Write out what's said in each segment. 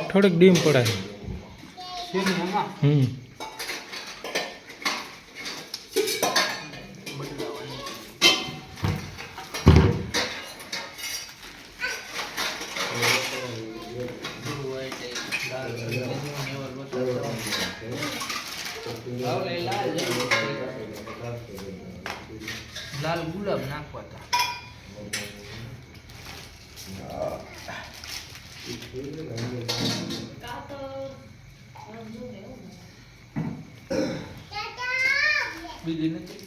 થોડીક ડીમ પડાય. લાલ ગુલાબ નાખવા હતા. બીજી નથી,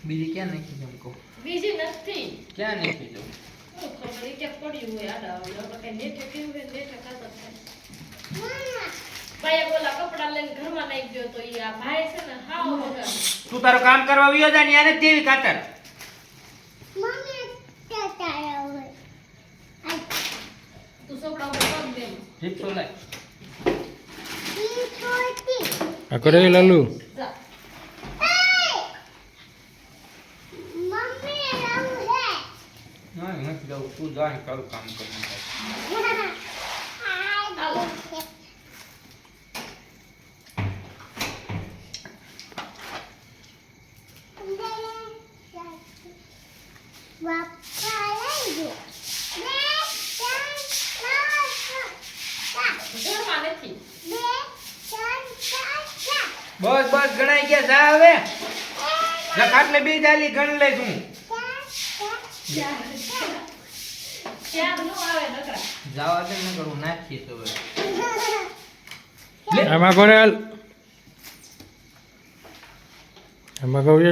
બીજી ક્યાં નાખી દઉં કહું? બીજી નથી ક્યાં નાખી દઉં? ખબર એ ક્યાં પડ્યું હોય આડા કઈ નેઠે કેવું હોય નેઠે ખાતર થાય. ભાઈ બોલા કપડા લઈને ઘરમાં નાખી ગયો તો ઈ આ ભાઈ છે ને હાવ વગર તું તારું કામ કરવા વિયો જા ને આને દેવી ખાતર. તું સોપડા ઉપર પગ દે જીપસો લાય. આ કરે લાલુ. જા ના નથી જાઉં, તું જા ને તારું કામ કર. હાલો ઘરમાં નથી બસ બસ ગણાઈ ગયા, જા હવે. જા ખાટલે બે જાલી ગણ લે તું. ચાર નો આવે નકરા જાવા દે ને કરું નાખીએ તો હવે. આમાં કરે હાલ. આમાં કહું છે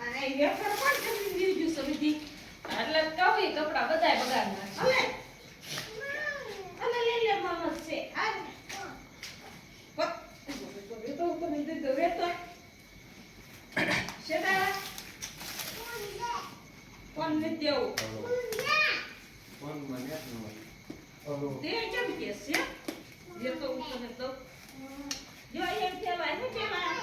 અને વેફર પણ કરી દીધું સમિતિ એટલે કઈ કપડા બધાય બગાડ નાખે અને લઈ લે મામા છે આ તો તમે દીધો વેતો શેડા કોણ ને દેવું કોણ મને તે કેમ કે છે જે તો ઉપર તો જો એમ કહેવાય ને કહેવાય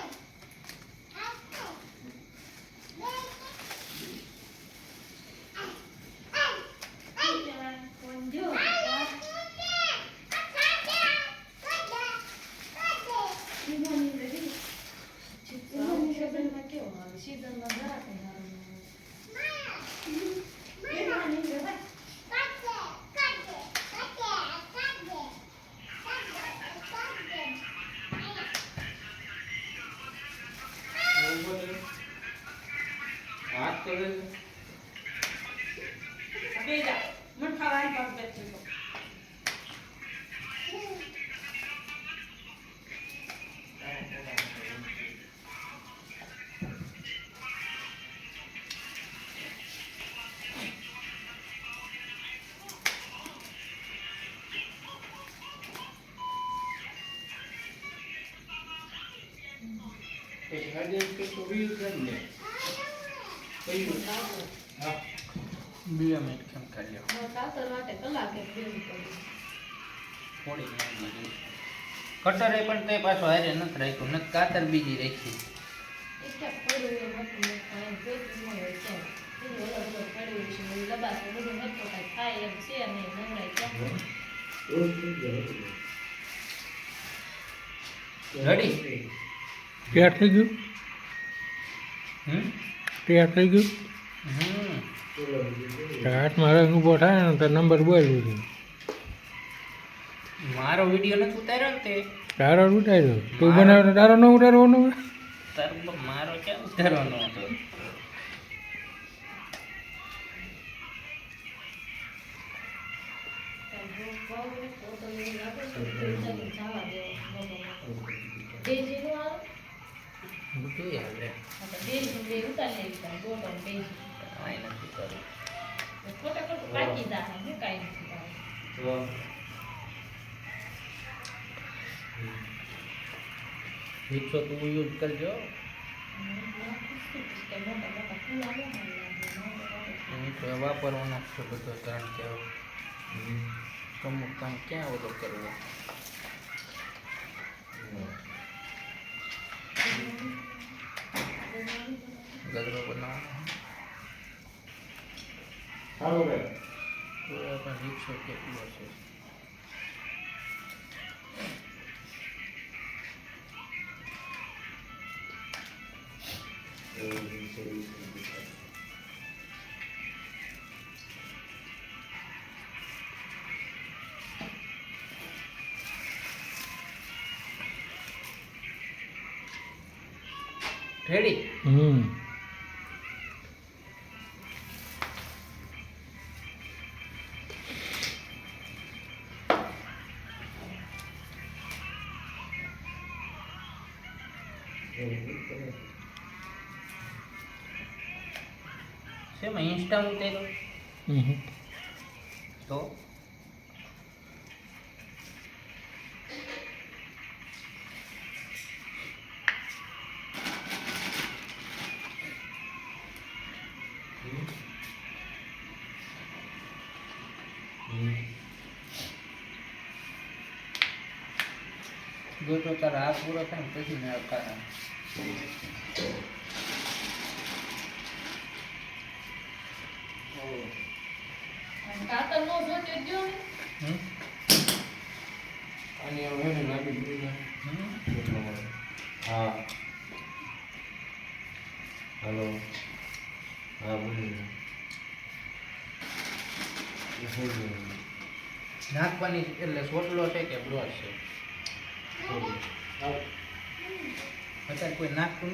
હાથ કરે બેજા મન ખાવાની પાક બેઠી તો બે મિનિટ કેમ કરી લો. કાતર માટે કલાક એક દેવી પડી થોડી નાખી. કટરે પણ તે પાછો હારે નથી રાખ્યું, નથી કાતર બીજી રાખી. એક પડ્યું એ મતલબ કાઈ જોતું ન હોય છે એ ઓલો પડ્યું છે એ લબાસ બધું નતો કાઈ થાય એમ છે ને નવરાય ક્યાં રેડી તૈયાર થઈ ગયું. તૈયાર થઈ ગયું. હાથમાં રંગ ઊભો થાય ને તો નંબર બોલ્યું છે. મારો વિડિયો નથી ઉતાર્યો ને તે તારો ઉતાર્યો તું બનાવે તો તારો ન ઉતારવાનો હોય. તારો મારો ક્યાં ઉતારવાનો હતો? બધું યાદ રહે. કાંઈ નથી કરવું. વિકસો તું યુઝ કરજો વિકસો વાપરવાનો છે બધો કારણ કે અમુક કામ ક્યાં ઓલો કરવો ગજરો બનાવવાનો તો પણ વિકસો કેટલો છે રેડી શેમાં ઇન્સ્ટા ઉતાર્યો તો જો તો તારા હાથ પૂરો થાય ને પછી મેં કારણ કાતર નો જોજો જો આની હવે ને લાગી દીધી હા હેલો હા બોલી નાખવાની એટલે સોટલો છે કે બ્રશ છે અત્યારે કોઈ નાખતું